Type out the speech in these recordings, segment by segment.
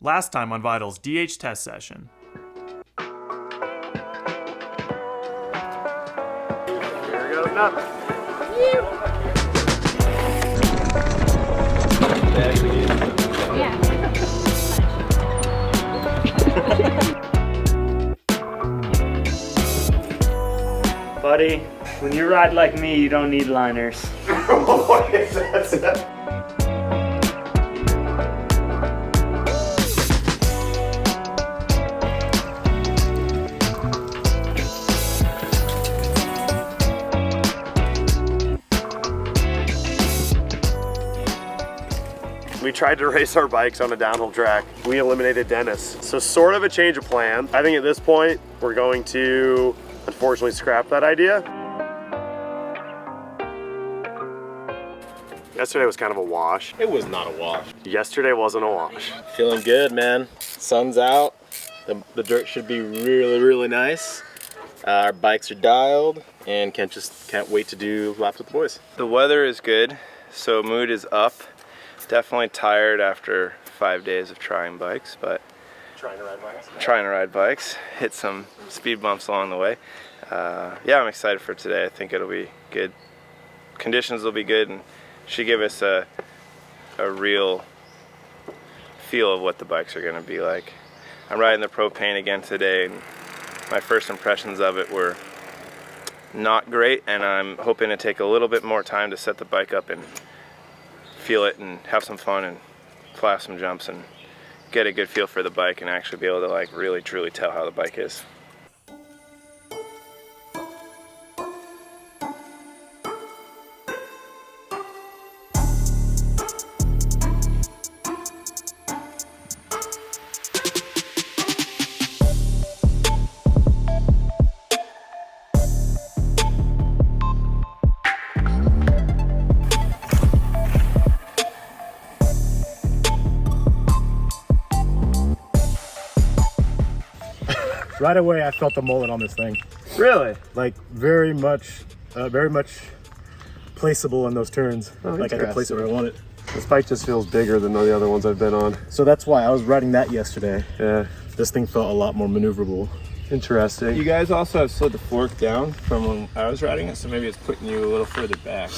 Last time on Vital's DH test session. Here we go, up. Yeah. Buddy, when you ride like me, you don't need liners. What is that? We tried to race our bikes on a downhill track. We eliminated Dennis. So sort of a change of plan. I think at this point, we're going to unfortunately scrap that idea. Yesterday was kind of a wash. It was not a wash. Yesterday wasn't a wash. Feeling good, man. Sun's out. The dirt should be really, really nice. Our bikes are dialed and can't wait to do laps with the boys. The weather is good, so mood is up. Definitely tired after 5 days of trying bikes, but Trying to ride bikes. Hit some speed bumps along the way. Yeah, I'm excited for today. I think it'll be good. Conditions will be good and should give us a real feel of what the bikes are going to be like. I'm riding the Propane again today, and my first impressions of it were not great, and I'm hoping to take a little bit more time to set the bike up and feel it and have some fun and fly some jumps and get a good feel for the bike and actually be able to like really truly tell how the bike is. Right away, I felt the mullet on this thing. Really? Like very much placeable in those turns. Oh, like I could place it where I want it. This bike just feels bigger than all the other ones I've been on. So that's why I was riding that yesterday. Yeah, This thing felt a lot more maneuverable. interesting. You guys also have slid the fork down from when I was riding it, so maybe it's putting you a little further back.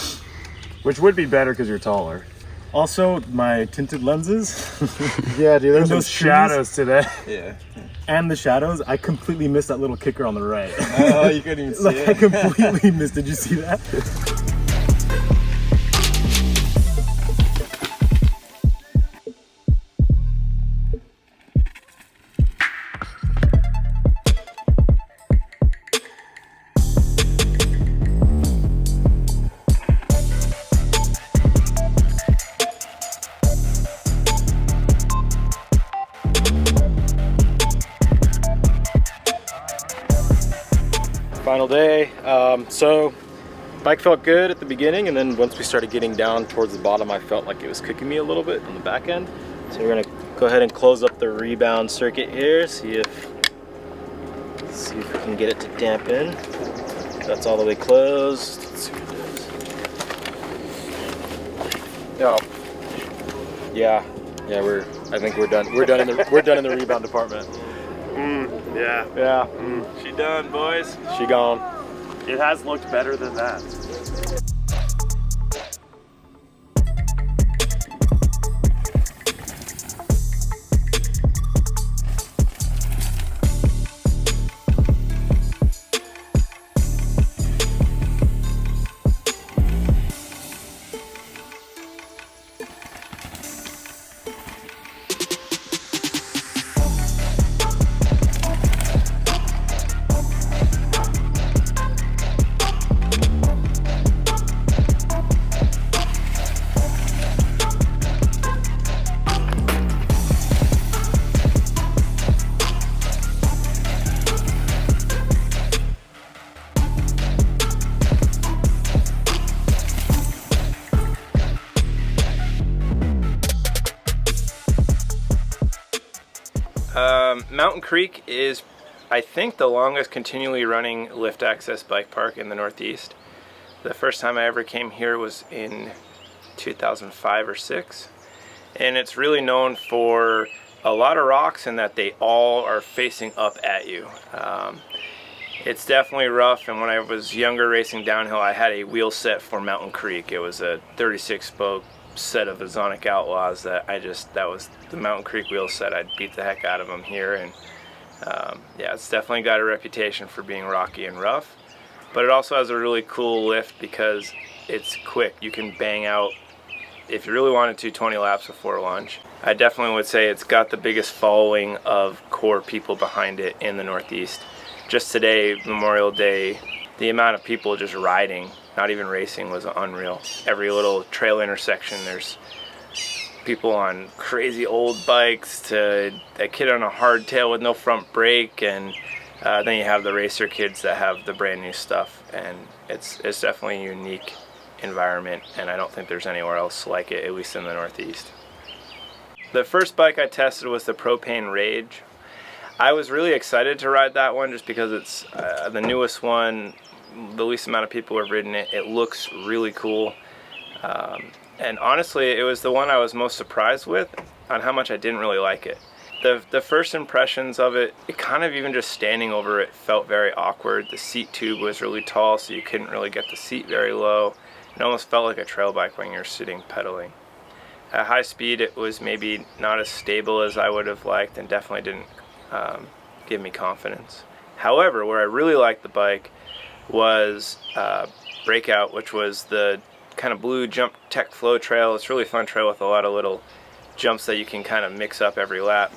Which would be better because you're taller. Also, my tinted lenses Yeah, dude, there's some those trees? shadows today. Yeah. and the shadows, I completely missed that little kicker on the right. Oh, you couldn't even see Like I it. completely missed. Did you see that? Final day. So bike felt good at the beginning, and then once we started getting down towards the bottom, I felt like it was kicking me a little bit on the back end. So we're gonna go ahead and close up the rebound circuit here, see if we can get it to dampen. That's all the way closed. Let's see what it does. Yeah, I think we're done. We're done in the rebound department. Yeah. Yeah, She done, boys. she gone. It has looked better than that. Mountain Creek is, I think, the longest continually running lift access bike park in the Northeast. The first time I ever came here was in 2005 or 6, and it's really known for a lot of rocks in that they all are facing up at you. It's definitely rough, and when I was younger racing downhill, I had a wheel set for Mountain Creek. It was a 36 spoke set of Azonic Outlaws that was the Mountain Creek wheel set. I'd beat the heck out of them here, and yeah, it's definitely got a reputation for being rocky and rough, but it also has a really cool lift because it's quick. You can bang out, if you really wanted to, 20 laps before lunch. I definitely would say it's got the biggest following of core people behind it in the Northeast. Just today, Memorial Day, the amount of people just riding, not even racing, was unreal. Every little trail intersection, there's people on crazy old bikes to a kid on a hardtail with no front brake, and then you have the racer kids that have the brand new stuff, and it's definitely a unique environment, and I don't think there's anywhere else like it, at least in the Northeast. The first bike I tested was the Propane Rage. I was really excited to ride that one just because it's the newest one, the least amount of people have ridden it. It looks really cool. And honestly, it was the one I was most surprised with on how much I didn't really like it. The first impressions of it, kind of even just standing over it felt very awkward. The seat tube was really tall, so you couldn't really get the seat very low. It almost felt like a trail bike when you're sitting pedaling. At high speed, it was maybe not as stable as I would have liked, and definitely didn't give me confidence. However, where I really liked the bike was Breakout, which was the kind of blue jump tech flow trail. It's a really fun trail with a lot of little jumps that you can kind of mix up every lap.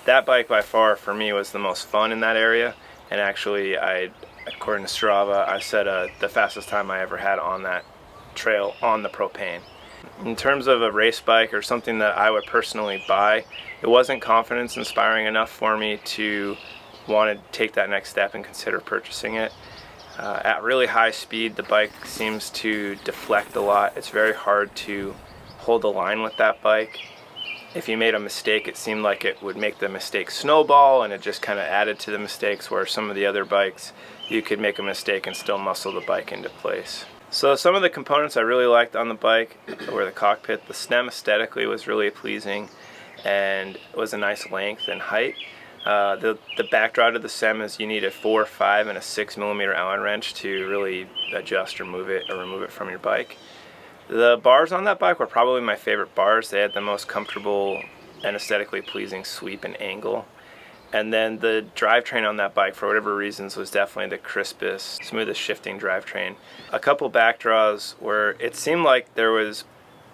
That bike by far for me was the most fun in that area, and actually according to Strava, I set the fastest time I ever had on that trail on the Propane. In terms of a race bike or something that I would personally buy, it wasn't confidence inspiring enough for me to want to take that next step and consider purchasing it. At really high speed, the bike seems to deflect a lot. It's very hard to hold the line with that bike. If you made a mistake, it seemed like it would make the mistake snowball, and it just kind of added to the mistakes, where some of the other bikes, you could make a mistake and still muscle the bike into place. So some of the components I really liked on the bike were the cockpit. The stem aesthetically was really pleasing and was a nice length and height. The backdraw to the stem is you need a 4, 5, and a 6 millimeter Allen wrench to really adjust or move it or remove it from your bike. The bars on that bike were probably my favorite bars. They had the most comfortable and aesthetically pleasing sweep and angle. And then the drivetrain on that bike, for whatever reasons, was definitely the crispest, smoothest shifting drivetrain. A couple backdraws where it seemed like there was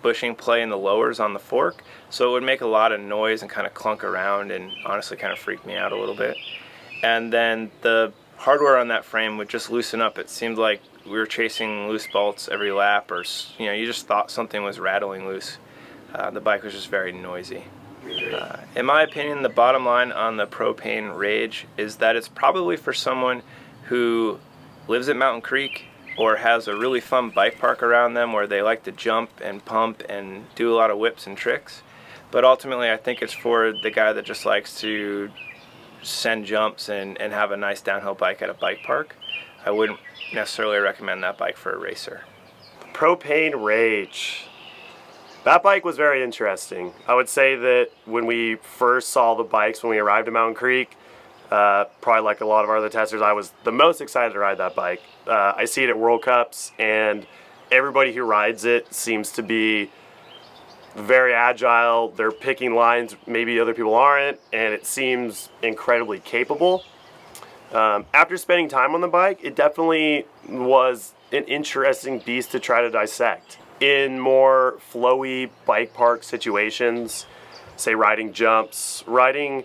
bushing play in the lowers on the fork, so it would make a lot of noise and kind of clunk around, and honestly kind of freaked me out a little bit. And then the hardware on that frame would just loosen up. It seemed like we were chasing loose bolts every lap, or you just thought something was rattling loose. The bike was just very noisy. In my opinion, the bottom line on the Propane Rage is that it's probably for someone who lives at Mountain Creek or has a really fun bike park around them where they like to jump and pump and do a lot of whips and tricks. But ultimately, I think it's for the guy that just likes to send jumps and have a nice downhill bike at a bike park. I wouldn't necessarily recommend that bike for a racer. Propane Rage. That bike was very interesting. I would say that when we first saw the bikes when we arrived at Mountain Creek, probably like a lot of our other testers, I was the most excited to ride that bike. I see it at World Cups, and everybody who rides it seems to be very agile. They're picking lines maybe other people aren't, and it seems incredibly capable. After spending time on the bike, it definitely was an interesting beast to try to dissect. In more flowy bike park situations, say riding jumps, riding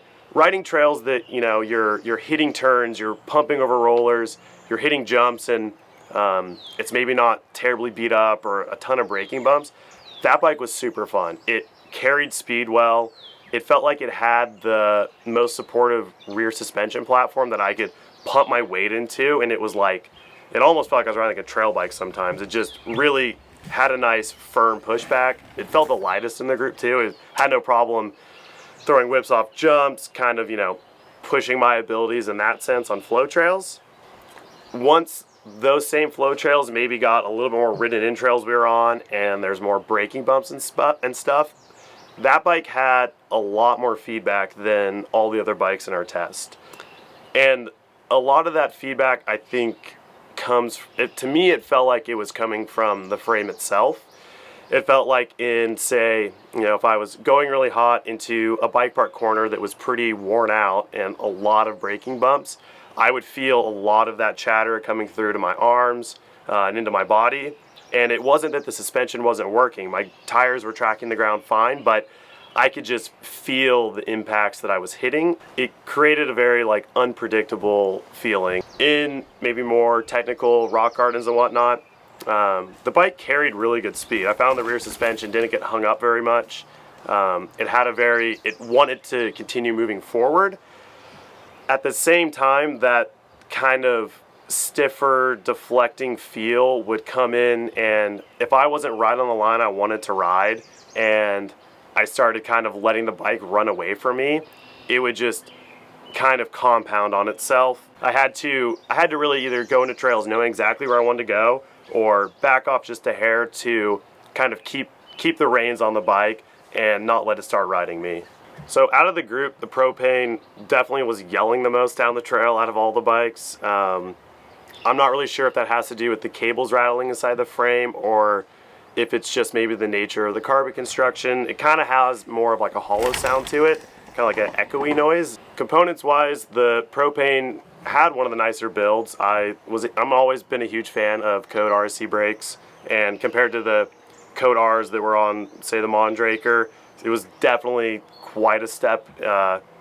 trails that you're hitting turns, you're pumping over rollers, you're hitting jumps, and it's maybe not terribly beat up or a ton of braking bumps. That bike was super fun. It carried speed well. It felt like it had the most supportive rear suspension platform that I could pump my weight into, and it almost felt like I was riding like a trail bike sometimes. It just really had a nice firm pushback. It felt the lightest in the group too. It had no problem throwing whips off jumps, kind of, pushing my abilities in that sense on flow trails. Once those same flow trails maybe got a little bit more ridden in trails we were on, and there's more braking bumps and stuff, that bike had a lot more feedback than all the other bikes in our test. And a lot of that feedback, I think, to me, it felt like it was coming from the frame itself. It felt like in, say, if I was going really hot into a bike park corner that was pretty worn out and a lot of braking bumps, I would feel a lot of that chatter coming through to my arms and into my body. And it wasn't that the suspension wasn't working. My tires were tracking the ground fine, but I could just feel the impacts that I was hitting. It created a very unpredictable feeling. In maybe more technical rock gardens and whatnot, the bike carried really good speed. I found the rear suspension didn't get hung up very much. It wanted to continue moving forward. At the same time, that kind of stiffer, deflecting feel would come in, and if I wasn't right on the line I wanted to ride, and I started kind of letting the bike run away from me, it would just kind of compound on itself. I had to really either go into trails knowing exactly where I wanted to go, or back off just a hair to kind of keep the reins on the bike and not let it start riding me. So out of the group, the Propane definitely was yelling the most down the trail out of all the bikes. I'm not really sure if that has to do with the cables rattling inside the frame, or if it's just maybe the nature of the carbon construction. It kind of has more of a hollow sound to it, kind of like an echoey noise. Components wise, the Propane had one of the nicer builds. I'm always been a huge fan of Code RSC brakes, and compared to the Code Rs that were on, say, the Mondracker, it was definitely quite a step,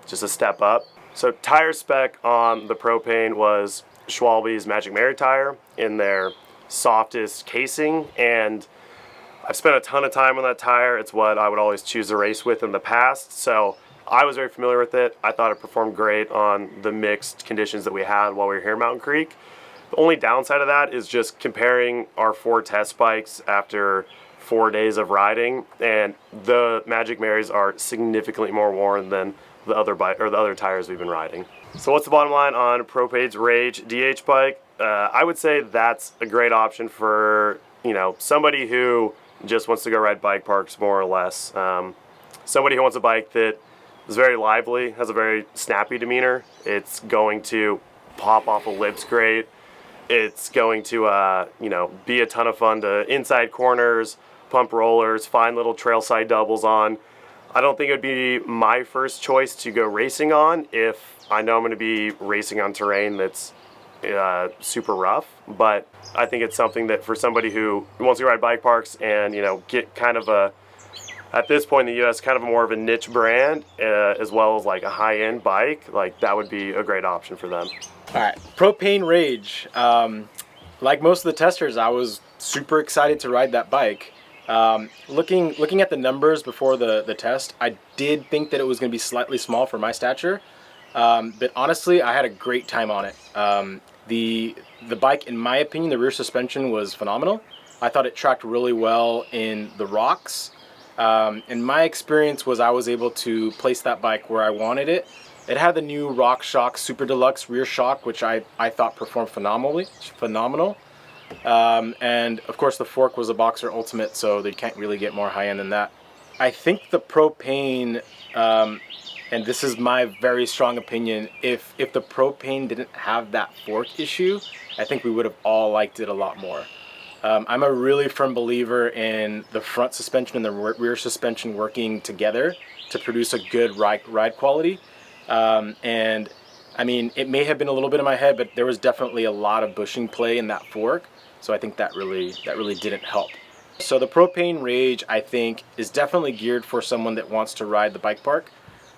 just a step up. So tire spec on the Propane was Schwalbe's Magic Mary tire in their softest casing, and I've spent a ton of time on that tire. It's what I would always choose to race with in the past, so I was very familiar with it. I thought it performed great on the mixed conditions that we had while we were here at Mountain Creek. The only downside of that is just comparing our 4 test bikes after 4 days of riding, and the Magic Marys are significantly more worn than the other tires we've been riding. So what's the bottom line on Propane Rage DH bike? I would say that's a great option for somebody who just wants to go ride bike parks, more or less. Somebody who wants a bike that is very lively, has a very snappy demeanor. It's going to pop off of lips great. It's going to be a ton of fun to inside corners, pump rollers, find little trail side doubles on. I don't think it would be my first choice to go racing on if I know I'm going to be racing on terrain that's super rough, but I think it's something that for somebody who wants to ride bike parks and get kind of at this point in the US, kind of more of a niche brand, as well as a high-end bike, that would be a great option for them. All right, Propane Rage. Like most of the testers, I was super excited to ride that bike. Looking at the numbers before the test, I did think that it was going to be slightly small for my stature, but honestly, I had a great time on it. The bike, in my opinion, the rear suspension was phenomenal. I thought it tracked really well in the rocks. And my experience was I was able to place that bike where I wanted it. It had the new RockShox Super Deluxe rear shock, which I thought performed phenomenal. And of course the fork was a Boxer Ultimate, so they can't really get more high end than that. I think the Propane, and this is my very strong opinion, if the Propane didn't have that fork issue, I think we would have all liked it a lot more. I'm a really firm believer in the front suspension and the rear suspension working together to produce a good ride quality. And I mean, it may have been a little bit in my head, but there was definitely a lot of bushing play in that fork, so I think that really didn't help. So the Propane Rage, I think, is definitely geared for someone that wants to ride the bike park.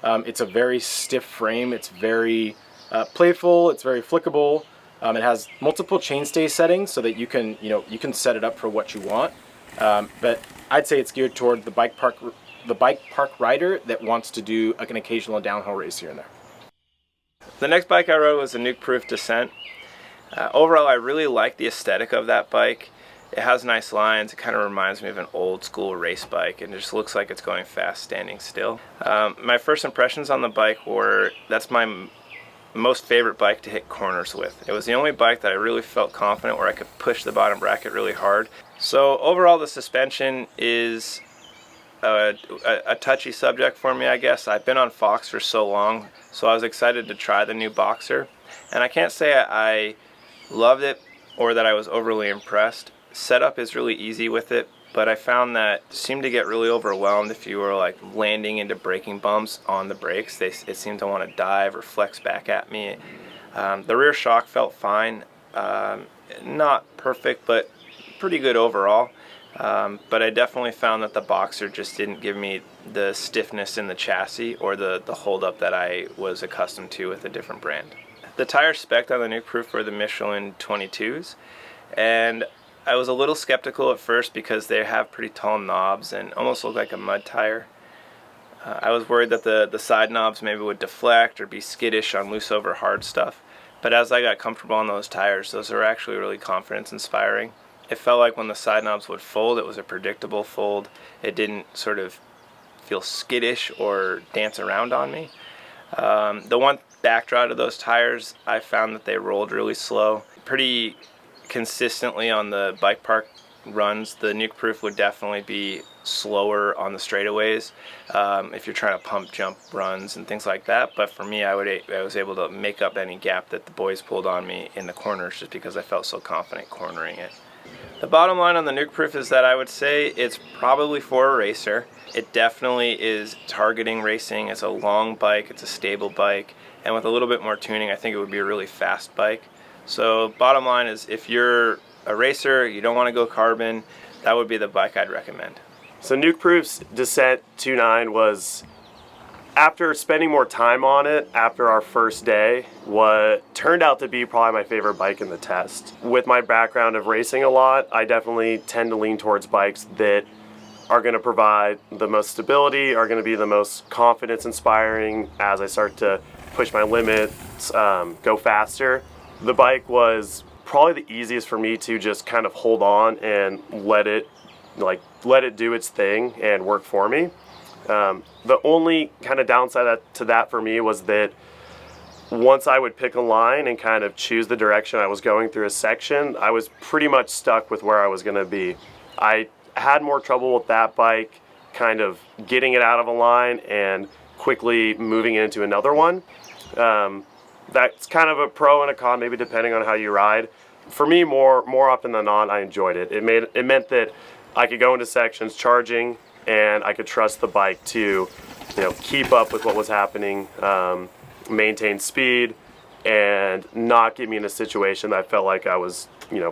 It's a very stiff frame. It's very playful. It's very flickable. It has multiple chainstay settings so that you can set it up for what you want. But I'd say it's geared toward the bike park rider that wants to do an occasional downhill race here and there. The next bike I rode was a Nuke-Proof Descent. Overall, I really like the aesthetic of that bike. It has nice lines. It kind of reminds me of an old school race bike, and it just looks like it's going fast standing still. My first impressions on the bike were that's my most favorite bike to hit corners with. It was the only bike that I really felt confident where I could push the bottom bracket really hard. So overall, the suspension is a touchy subject for me, I guess. I've been on Fox for so long, so I was excited to try the new Boxer. And I can't say I loved it or that I was overly impressed. Setup is really easy with it, but I found that it seemed to get really overwhelmed if you were like landing into braking bumps on the brakes. It seemed to want to dive or flex back at me. The rear shock felt fine. Not perfect, but pretty good overall. But I definitely found that the Boxer just didn't give me the stiffness in the chassis or the hold-up that I was accustomed to with a different brand. The tires spec'd on the Nuke-Proof were the Michelin 22s, and I was a little skeptical at first because they have pretty tall knobs and almost look like a mud tire. I was worried that the side knobs maybe would deflect or be skittish on loose over hard stuff, but as I got comfortable on those tires, those are actually really confidence inspiring. It felt like when the side knobs would fold, it was a predictable fold. It didn't sort of feel skittish or dance around on me. The one backdraw to those tires, I found that they rolled really slow. Pretty consistently on the bike park runs, the Nuke-Proof would definitely be slower on the straightaways if you're trying to pump jump runs and things like that. But for me, I was able to make up any gap that the boys pulled on me in the corners just because I felt so confident cornering it. The bottom line on the Nuke-Proof is that I would say it's probably for a racer. It definitely is targeting racing. It's a long bike, it's a stable bike, and with a little bit more tuning, I think it would be a really fast bike. So bottom line is, if you're a racer, you don't want to go carbon, that would be the bike I'd recommend. So Nuke-Proof's Descent 2.9 was, after spending more time on it after our first day, what turned out to be probably my favorite bike in the test. With my background of racing a lot, I definitely tend to lean towards bikes that are going to provide the most stability, are going to be the most confidence inspiring as I start to push my limits, go faster. The bike was probably the easiest for me to just kind of hold on and let it do its thing and work for me. The only kind of downside to that for me was that once I would pick a line and kind of choose the direction I was going through a section, I was pretty much stuck with where I was going to be. I had more trouble with that bike kind of getting it out of a line and quickly moving it into another one. That's kind of a pro and a con, maybe depending on how you ride. For me, more often than not, I enjoyed it. It meant that I could go into sections charging, and I could trust the bike to, keep up with what was happening, maintain speed, and not get me in a situation that I felt like I was,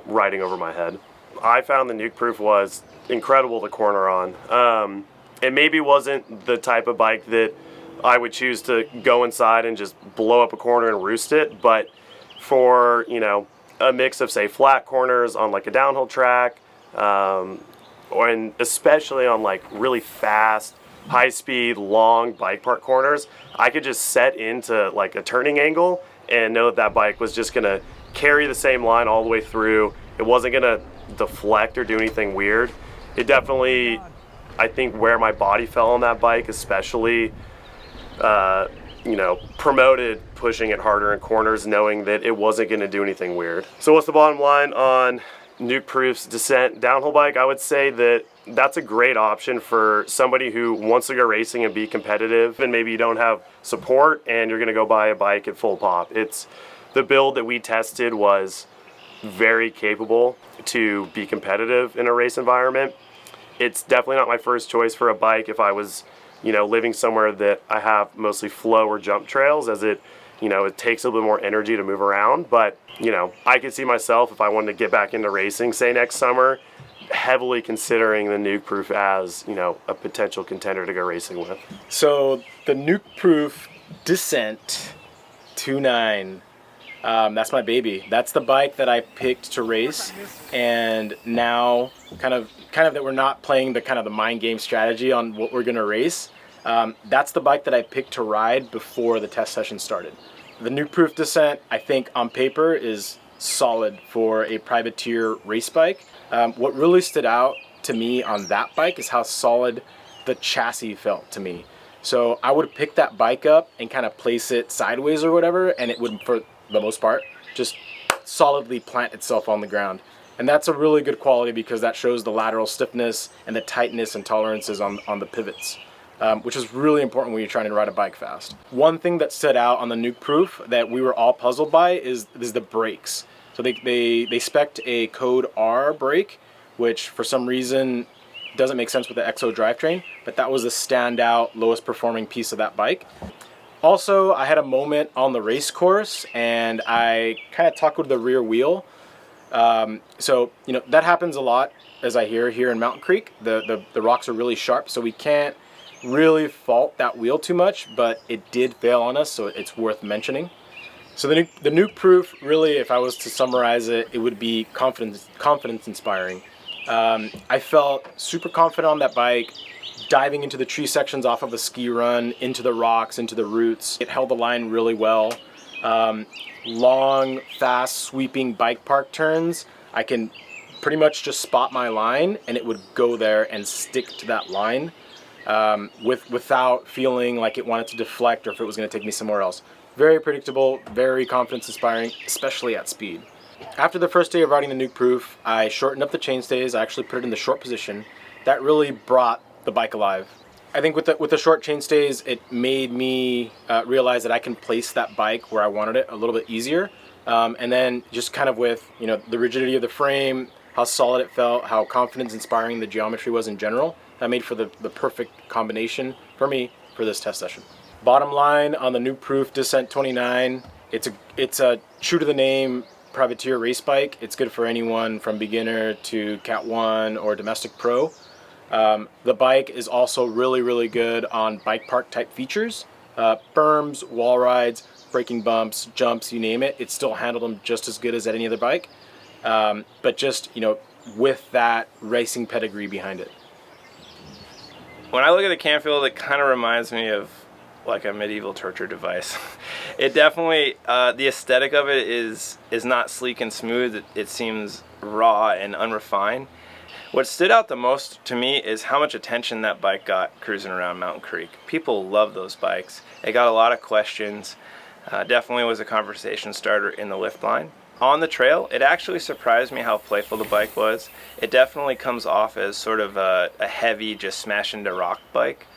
riding over my head. I found the Nuke-Proof was incredible to corner on. It maybe wasn't the type of bike that I would choose to go inside and just blow up a corner and roost it, but for, a mix of, say, flat corners on like a downhill track, and especially on like really fast, high-speed, long bike park corners, I could just set into like a turning angle and know that bike was just gonna carry the same line all the way through. It wasn't gonna deflect or do anything weird. It definitely, I think, where my body fell on that bike especially, promoted pushing it harder in corners, knowing that it wasn't gonna do anything weird. So what's the bottom line on Nuke-Proof's Descent downhill bike? I would say that that's a great option for somebody who wants to go racing and be competitive, and maybe you don't have support and you're gonna go buy a bike at full pop. The build that we tested was very capable to be competitive in a race environment. It's definitely not my first choice for a bike if I was, living somewhere that I have mostly flow or jump trails, as it takes a little bit more energy to move around. But, I could see myself, if I wanted to get back into racing, say next summer, heavily considering the Nuke-Proof as, a potential contender to go racing with. So the Nuke-Proof Descent 2.9, that's my baby. That's the bike that I picked to race, and now kind of that we're not playing the mind game strategy on what we're gonna race. That's the bike that I picked to ride before the test session started. The Nuke-Proof Descent, I think on paper, is solid for a privateer race bike. What really stood out to me on that bike is how solid the chassis felt to me. So I would pick that bike up and kind of place it sideways or whatever, and it would, for the most part, just solidly plant itself on the ground. And that's a really good quality because that shows the lateral stiffness and the tightness and tolerances on the pivots, which is really important when you're trying to ride a bike fast. One thing that stood out on the Nuke-Proof that we were all puzzled by is the brakes. So they spec'd a code R brake, which for some reason doesn't make sense with the XO drivetrain, but that was the standout, lowest performing piece of that bike. Also, I had a moment on the race course and I kind of tackled the rear wheel. So, you know, that happens a lot, as I hear here in Mountain Creek. The rocks are really sharp, so we can't really fault that wheel too much, but it did fail on us, so it's worth mentioning. So the Nuke-Proof, really, if I was to summarize it, it would be confidence inspiring. I felt super confident on that bike, diving into the tree sections off of the ski run, into the rocks, into the roots. It held the line really well. Long, fast, sweeping bike park turns, I can pretty much just spot my line and it would go there and stick to that line without feeling like it wanted to deflect or if it was going to take me somewhere else. Very predictable, very confidence inspiring, especially at speed. After the first day of riding the Nuke-Proof, I shortened up the chainstays. I actually put it in the short position. That really brought the bike alive. I think with the short chainstays, it made me realize that I can place that bike where I wanted it a little bit easier. And then just kind of with, you know, the rigidity of the frame, how solid it felt, how confidence inspiring the geometry was in general, that made for the perfect combination for me for this test session. Bottom line on the Nuke-Proof Descent 29, it's a true to the name privateer race bike. It's good for anyone from beginner to Cat 1 or domestic pro. The bike is also really good on bike park type features. Berms, wall rides, braking bumps, jumps, you name it. It still handled them just as good as any other bike. But just, you know, with that racing pedigree behind it. When I look at the Canfield, it kind of reminds me of like a medieval torture device. It definitely, the aesthetic of it is not sleek and smooth. It seems raw and unrefined. What stood out the most to me is how much attention that bike got cruising around Mountain Creek. People love those bikes. It got a lot of questions. Definitely was a conversation starter in the lift line. On the trail, it actually surprised me how playful the bike was. It definitely comes off as sort of a heavy, just smash into rock bike,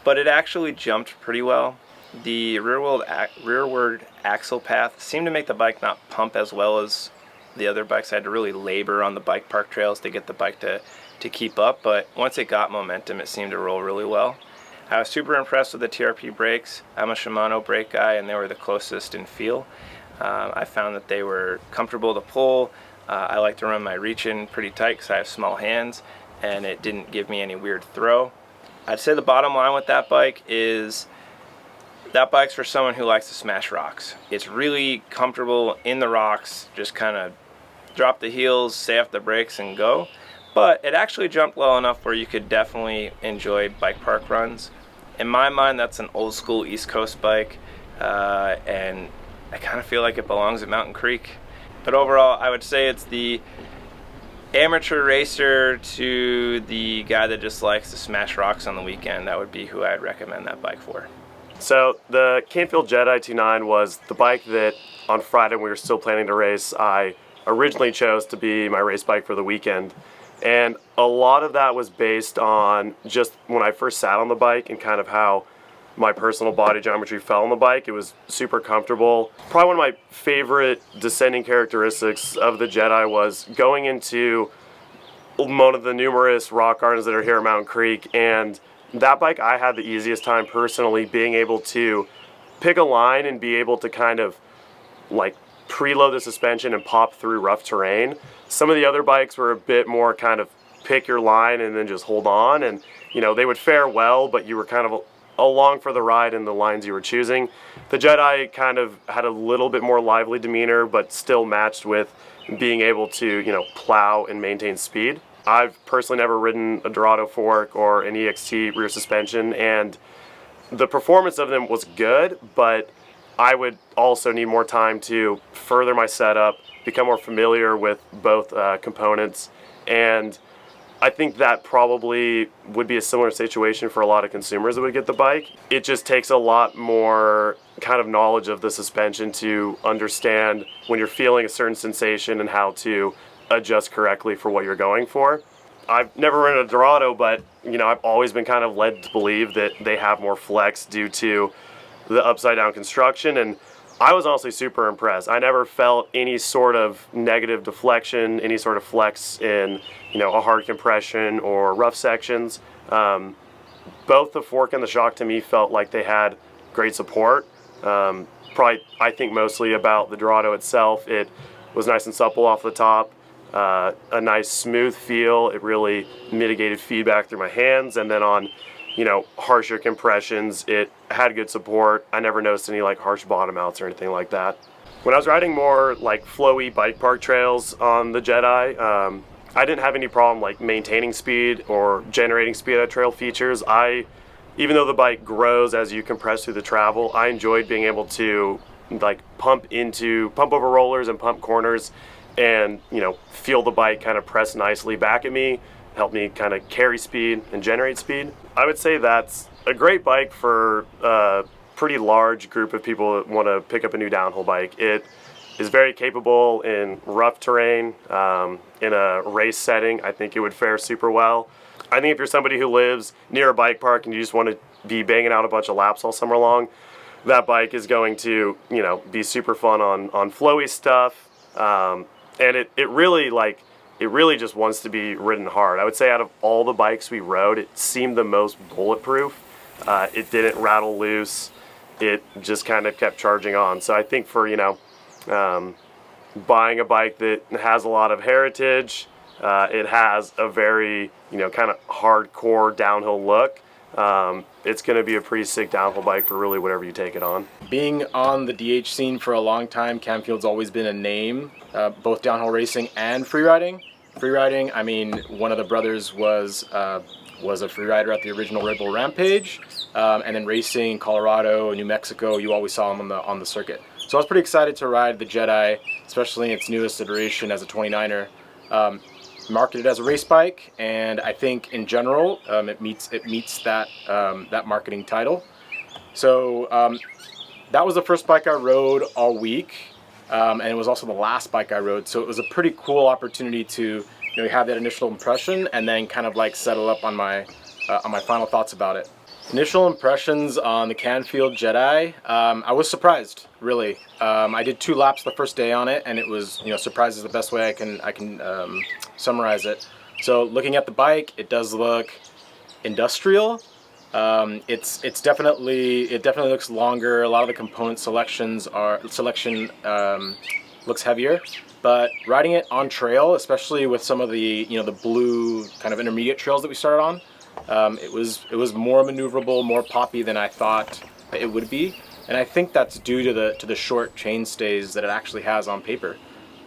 but it actually jumped pretty well. The rearward axle path seemed to make the bike not pump as well as the other bikes. I had to really labor on the bike park trails to get the bike to keep up, but once it got momentum, it seemed to roll really well. I was super impressed with the TRP brakes. I'm a Shimano brake guy, and they were the closest in feel. I found that they were comfortable to pull. I like to run my reach in pretty tight because I have small hands, and it didn't give me any weird throw. I'd say the bottom line with that bike is that bike's for someone who likes to smash rocks. It's really comfortable in the rocks, just kind of drop the heels, stay off the brakes and go. But it actually jumped well enough where you could definitely enjoy bike park runs. In my mind, that's an old school East Coast bike, and I kind of feel like it belongs at Mountain Creek. But overall, I would say it's the amateur racer to the guy that just likes to smash rocks on the weekend. That would be who I'd recommend that bike for. So the Canfield Jedi 29 was the bike that on Friday when we were still planning to race, I originally chose to be my race bike for the weekend. And a lot of that was based on just when I first sat on the bike and kind of how my personal body geometry fell on the bike. It was super comfortable. Probably one of my favorite descending characteristics of the Jedi was going into one of the numerous rock gardens that are here at Mountain Creek, and that bike I had the easiest time personally being able to pick a line and be able to kind of like preload the suspension and pop through rough terrain. Some of the other bikes were a bit more kind of pick your line and then just hold on, and you know, they would fare well, but you were kind of along for the ride in the lines you were choosing. The Jedi kind of had a little bit more lively demeanor, but still matched with being able to, you know, plow and maintain speed. I've personally never ridden a Dorado fork or an EXT rear suspension, and the performance of them was good, but I would also need more time to further my setup, become more familiar with both components, and I think that probably would be a similar situation for a lot of consumers that would get the bike. It just takes a lot more kind of knowledge of the suspension to understand when you're feeling a certain sensation and how to adjust correctly for what you're going for. I've never ridden a Dorado, but I've always been kind of led to believe that they have more flex due to the upside down construction, and I was honestly super impressed. I never felt any sort of negative deflection, any sort of flex in a hard compression or rough sections. Both the fork and the shock to me felt like they had great support. Probably, I think mostly about the Dorado itself. It was nice and supple off the top. A nice smooth feel. It really mitigated feedback through my hands, and then on harsher compressions it had good support. I never noticed any like harsh bottom outs or anything like that. When I was riding more like flowy bike park trails on the Jedi, I didn't have any problem like maintaining speed or generating speed out of trail features. Even though the bike grows as you compress through the travel, I enjoyed being able to like pump over rollers and pump corners and feel the bike kind of press nicely back at me, help me kind of carry speed and generate speed. I would say that's a great bike for a pretty large group of people that want to pick up a new downhill bike. It is very capable in rough terrain. In a race setting, I think it would fare super well. I think if you're somebody who lives near a bike park and you just want to be banging out a bunch of laps all summer long, that bike is going to be super fun on flowy stuff. And it really just wants to be ridden hard. I would say out of all the bikes we rode, it seemed the most bulletproof. It didn't rattle loose. It just kind of kept charging on. So I think for buying a bike that has a lot of heritage, it has a very kind of hardcore downhill look. It's going to be a pretty sick downhill bike for really whatever you take it on. Being on the DH scene for a long time, Canfield's always been a name, both downhill racing and freeriding. Freeriding, I mean, one of the brothers was a freerider at the original Red Bull Rampage, and then racing in Colorado and New Mexico, you always saw him on the circuit. So I was pretty excited to ride the Jedi, especially in its newest iteration as a 29er. Marketed as a race bike, and I think in general it meets that that marketing title. So that was the first bike I rode all week, and it was also the last bike I rode. So it was a pretty cool opportunity to have that initial impression and then kind of like settle up on my final thoughts about it. Initial impressions on the Canfield Jedi, I was surprised, really. I did 2 laps the first day on it, and it was, surprised is the best way I can summarize it. So looking at the bike, it does look industrial. It definitely looks longer. A lot of the component selection looks heavier. But riding it on trail, especially with some of the the blue kind of intermediate trails that we started on, it was more maneuverable, more poppy than I thought it would be, and I think that's due to the short chain stays that it actually has on paper.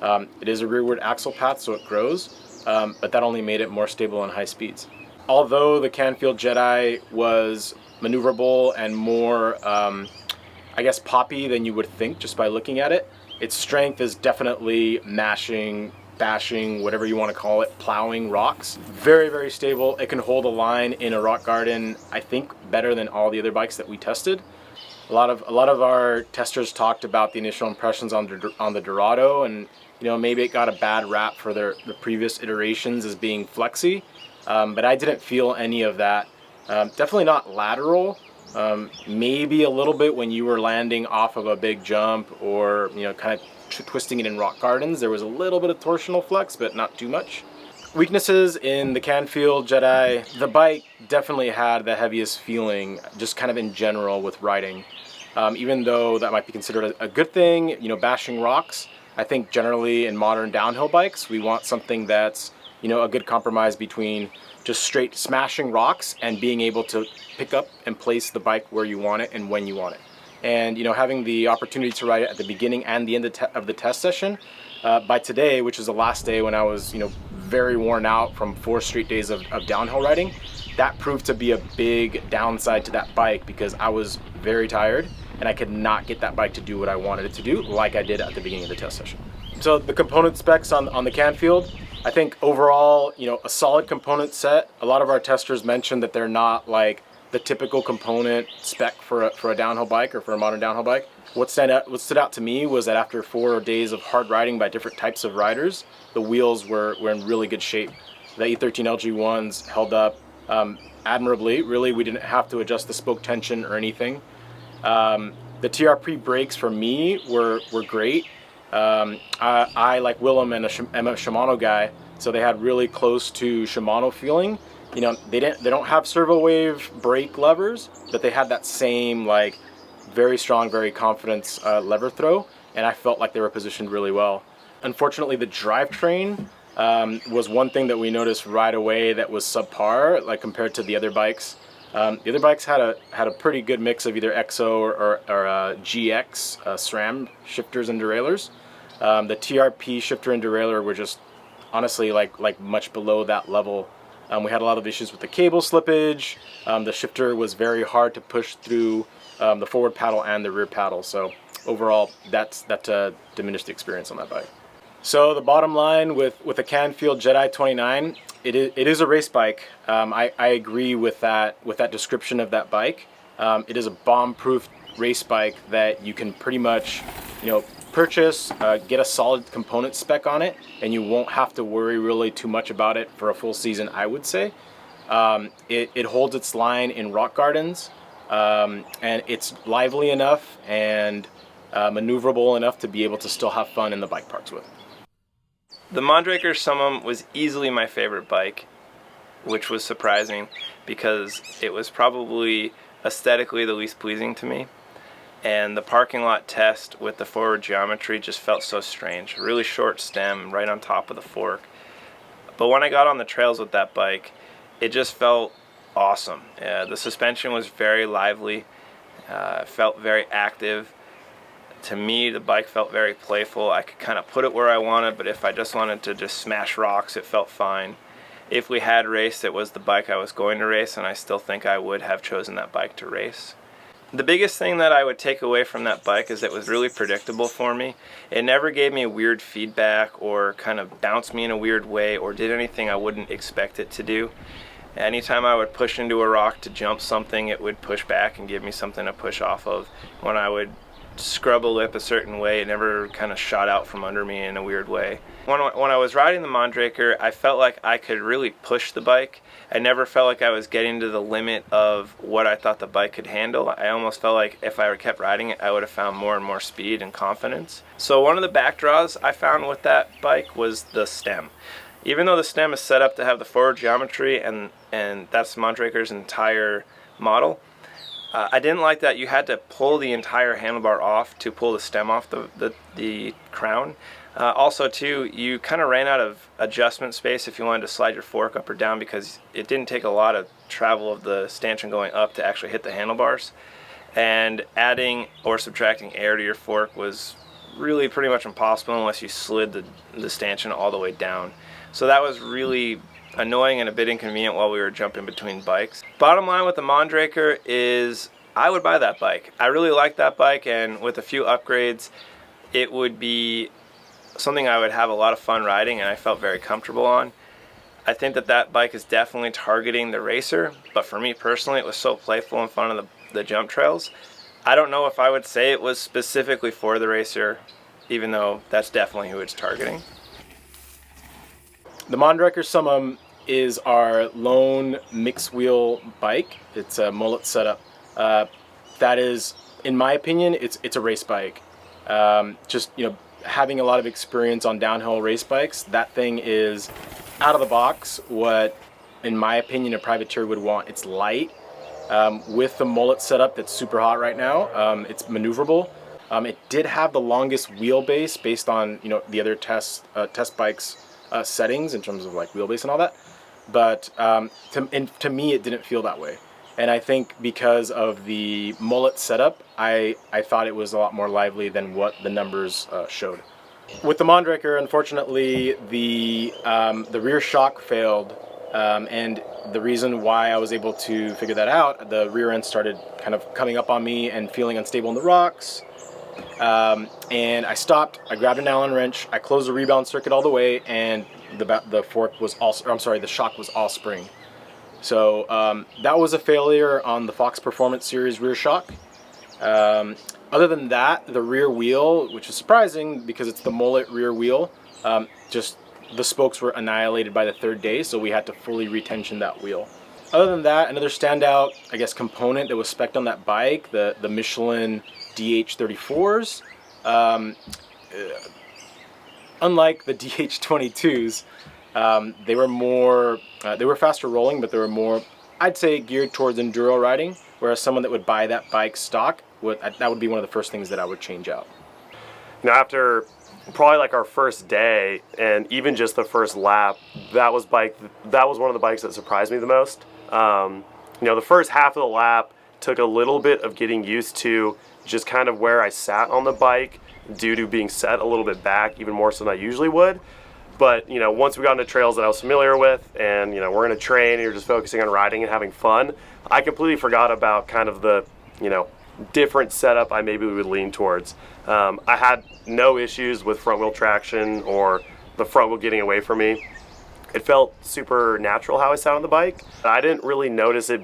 It is a rearward axle path, so it grows, but that only made it more stable on high speeds. Although the Canfield Jedi was maneuverable and more, I guess, poppy than you would think just by looking at it, its strength is definitely mashing, bashing, whatever you want to call it, plowing rocks. Very, very stable. It can hold a line in a rock garden, I think, better than all the other bikes that we tested. A lot of our testers talked about the initial impressions on the Dorado, and maybe it got a bad rap for the previous iterations as being flexy, but I didn't feel any of that. Definitely not lateral. Maybe a little bit when you were landing off of a big jump or kind of twisting it in rock gardens. There was a little bit of torsional flex, but not too much. Weaknesses in the Canfield Jedi: the bike definitely had the heaviest feeling, just kind of in general with riding. Even though that might be considered a good thing, bashing rocks, I think generally in modern downhill bikes we want something that's a good compromise between just straight smashing rocks and being able to pick up and place the bike where you want it and when you want it. And having the opportunity to ride it at the beginning and the end of the test session, by today, which is the last day when I was very worn out from 4 straight days of downhill riding, that proved to be a big downside to that bike because I was very tired and I could not get that bike to do what I wanted it to do like I did at the beginning of the test session. So the component specs on the Canfield, I think overall, a solid component set. A lot of our testers mentioned that they're not like the typical component spec for a downhill bike or for a modern downhill bike. What stood out to me was that after 4 days of hard riding by different types of riders, the wheels were in really good shape. The E13 LG1s held up admirably. Really, we didn't have to adjust the spoke tension or anything. The TRP brakes for me were great. I like Willem am a Shimano guy, so they had really close to Shimano feeling. You know, they don't have servo wave brake levers, but they had that same like very strong, very confident lever throw, and I felt like they were positioned really well. Unfortunately, the drivetrain was one thing that we noticed right away that was subpar, like compared to the other bikes. The other bikes had a pretty good mix of either XO or GX SRAM shifters and derailleurs. The TRP shifter and derailleur were just honestly like much below that level. We had a lot of issues with the cable slippage. The shifter was very hard to push through the forward paddle and the rear paddle. So overall, that diminished the experience on that bike. So the bottom line with a Canfield Jedi 29, it is a race bike. I agree with that description of that bike. It is a bomb-proof race bike that you can pretty much, purchase, get a solid component spec on it, and you won't have to worry really too much about it for a full season, I would say. It holds its line in rock gardens, and it's lively enough and maneuverable enough to be able to still have fun in the bike parks with. The Mondracker Summum was easily my favorite bike, which was surprising because it was probably aesthetically the least pleasing to me. And the parking lot test with the forward geometry just felt so strange. A really short stem right on top of the fork. But when I got on the trails with that bike, it just felt awesome. The suspension was very lively, felt very active. To me, the bike felt very playful. I could kind of put it where I wanted, but if I just wanted to just smash rocks, it felt fine. If we had raced, it was the bike I was going to race, and I still think I would have chosen that bike to race. The biggest thing that I would take away from that bike is it was really predictable for me. It never gave me weird feedback or kind of bounced me in a weird way or did anything I wouldn't expect it to do. Anytime I would push into a rock to jump something, it would push back and give me something to push off of. When I would scrub a lip a certain way, it never kind of shot out from under me in a weird way. When I was riding the Mondracker, I felt like I could really push the bike. I never felt like I was getting to the limit of what I thought the bike could handle. I almost felt like if I kept riding it, I would have found more and more speed and confidence. So one of the back draws I found with that bike was the stem. Even though the stem is set up to have the forward geometry and that's Mondracker's entire model, I didn't like that you had to pull the entire handlebar off to pull the stem off the crown. Also too, you kind of ran out of adjustment space if you wanted to slide your fork up or down because it didn't take a lot of travel of the stanchion going up to actually hit the handlebars. And adding or subtracting air to your fork was really pretty much impossible unless you slid the stanchion all the way down. So that was really annoying and a bit inconvenient while we were jumping between bikes. Bottom line with the Mondracker is I would buy that bike. I really like that bike, and with a few upgrades it would be something I would have a lot of fun riding and I felt very comfortable on. I think that bike is definitely targeting the racer, but for me personally it was so playful and fun on the jump trails. I don't know if I would say it was specifically for the racer, even though that's definitely who it's targeting. The Mondracker Summum is our lone mixed wheel bike. It's a mullet setup. That is, in my opinion, it's a race bike. Just having a lot of experience on downhill race bikes, that thing is out of the box what, in my opinion, a privateer would want. It's light. With the mullet setup that's super hot right now, it's maneuverable. It did have the longest wheelbase based on the other test bikes settings in terms of like wheelbase and all that, but to me it didn't feel that way. And I think because of the mullet setup, I thought it was a lot more lively than what the numbers showed. With the Mondracker, unfortunately, the rear shock failed, and the reason why I was able to figure that out, the rear end started kind of coming up on me and feeling unstable in the rocks. And I stopped, I grabbed an Allen wrench, I closed the rebound circuit all the way, and the fork was also, the shock was all spring. So that was a failure on the Fox Performance Series rear shock. Other than that, the rear wheel, which is surprising because it's the mullet rear wheel, just the spokes were annihilated by the third day, so we had to fully retension that wheel. Other than that, another standout, I guess, component that was spec'd on that bike, the Michelin DH34s. Unlike the DH22s, they were faster rolling, but they were more, I'd say, geared towards enduro riding. Whereas someone that would buy that bike stock, that would be one of the first things that I would change out. Now, after probably like our first day and even just the first lap, that was one of the bikes that surprised me the most. The first half of the lap took a little bit of getting used to just kind of where I sat on the bike due to being set a little bit back, even more so than I usually would. But, once we got into trails that I was familiar with and, we're in a train and you're just focusing on riding and having fun, I completely forgot about kind of the, different setup I maybe would lean towards. I had no issues with front wheel traction or the front wheel getting away from me. It felt super natural how I sat on the bike. I didn't really notice it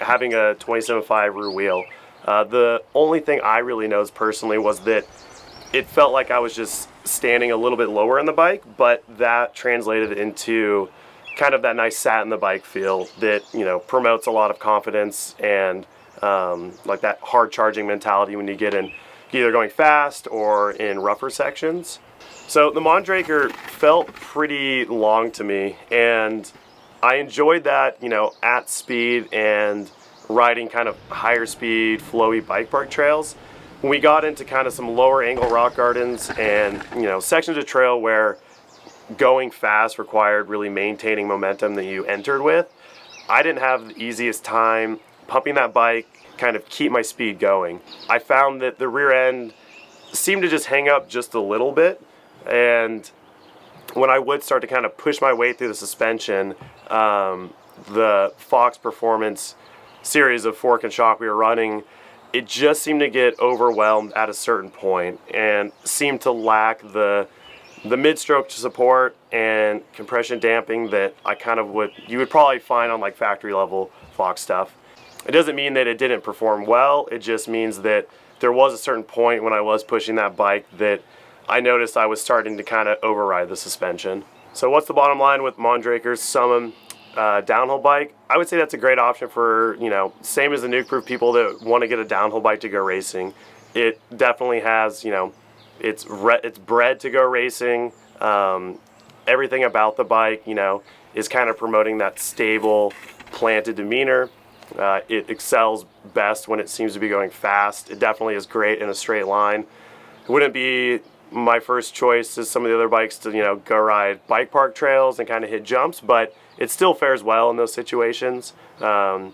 having a 27.5 rear wheel. The only thing I really noticed personally was that it felt like I was just standing a little bit lower in the bike, but that translated into kind of that nice sat in the bike feel that, promotes a lot of confidence and like that hard charging mentality when you get in either going fast or in rougher sections. So the Mondracker felt pretty long to me, and I enjoyed that, at speed and riding kind of higher speed, flowy bike park trails. When we got into kind of some lower angle rock gardens and, sections of trail where going fast required really maintaining momentum that you entered with, I didn't have the easiest time pumping that bike, kind of keep my speed going. I found that the rear end seemed to just hang up just a little bit, and when I would start to kind of push my way through the suspension, the Fox Performance series of fork and shock we were running, it just seemed to get overwhelmed at a certain point and seemed to lack the mid-stroke support and compression damping that you would probably find on like factory level Fox stuff. It doesn't mean that it didn't perform well, it just means that there was a certain point when I was pushing that bike that I noticed I was starting to kind of override the suspension. So what's the bottom line with Mondracker Summum downhill bike? I would say that's a great option for, same as the Nuke-Proof people that want to get a downhill bike to go racing. It definitely has, it's bred to go racing. Everything about the bike, is kind of promoting that stable, planted demeanor. It excels best when it seems to be going fast. It definitely is great in a straight line. It wouldn't be my first choice as some of the other bikes to, go ride bike park trails and kind of hit jumps, but it still fares well in those situations. I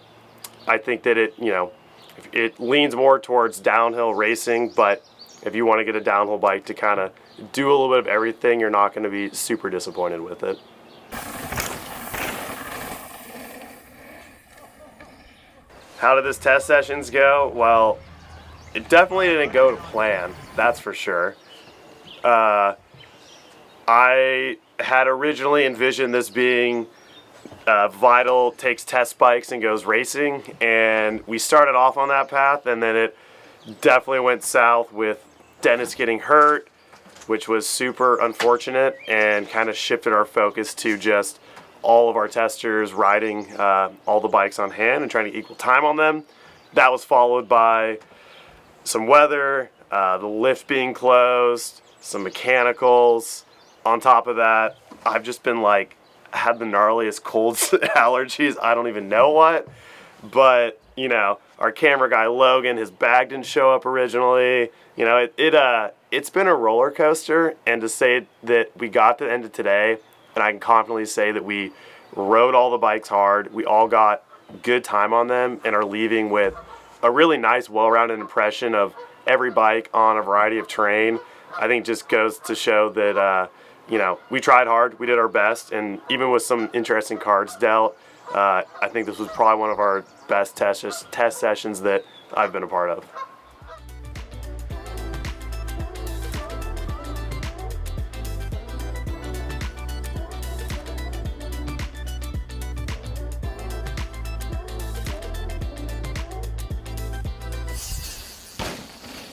think that it leans more towards downhill racing, but if you want to get a downhill bike to kind of do a little bit of everything, you're not going to be super disappointed with it. How did this test sessions go? Well, it definitely didn't go to plan, that's for sure. I had originally envisioned this being Vital takes test bikes and goes racing, and we started off on that path, and then it definitely went south with Dennis getting hurt, which was super unfortunate and kind of shifted our focus to just all of our testers riding all the bikes on hand and trying to equal time on them. That was followed by some weather, the lift being closed, some mechanicals. On top of that, I've just been had the gnarliest cold allergies. I don't even know what, but our camera guy Logan, his bag didn't show up originally. It's been a roller coaster, and to say that we got to the end of today, and I can confidently say that we rode all the bikes hard, we all got good time on them, and are leaving with a really nice, well-rounded impression of every bike on a variety of terrain, I think just goes to show that we tried hard, we did our best, and even with some interesting cards dealt, I think this was probably one of our best test sessions that I've been a part of.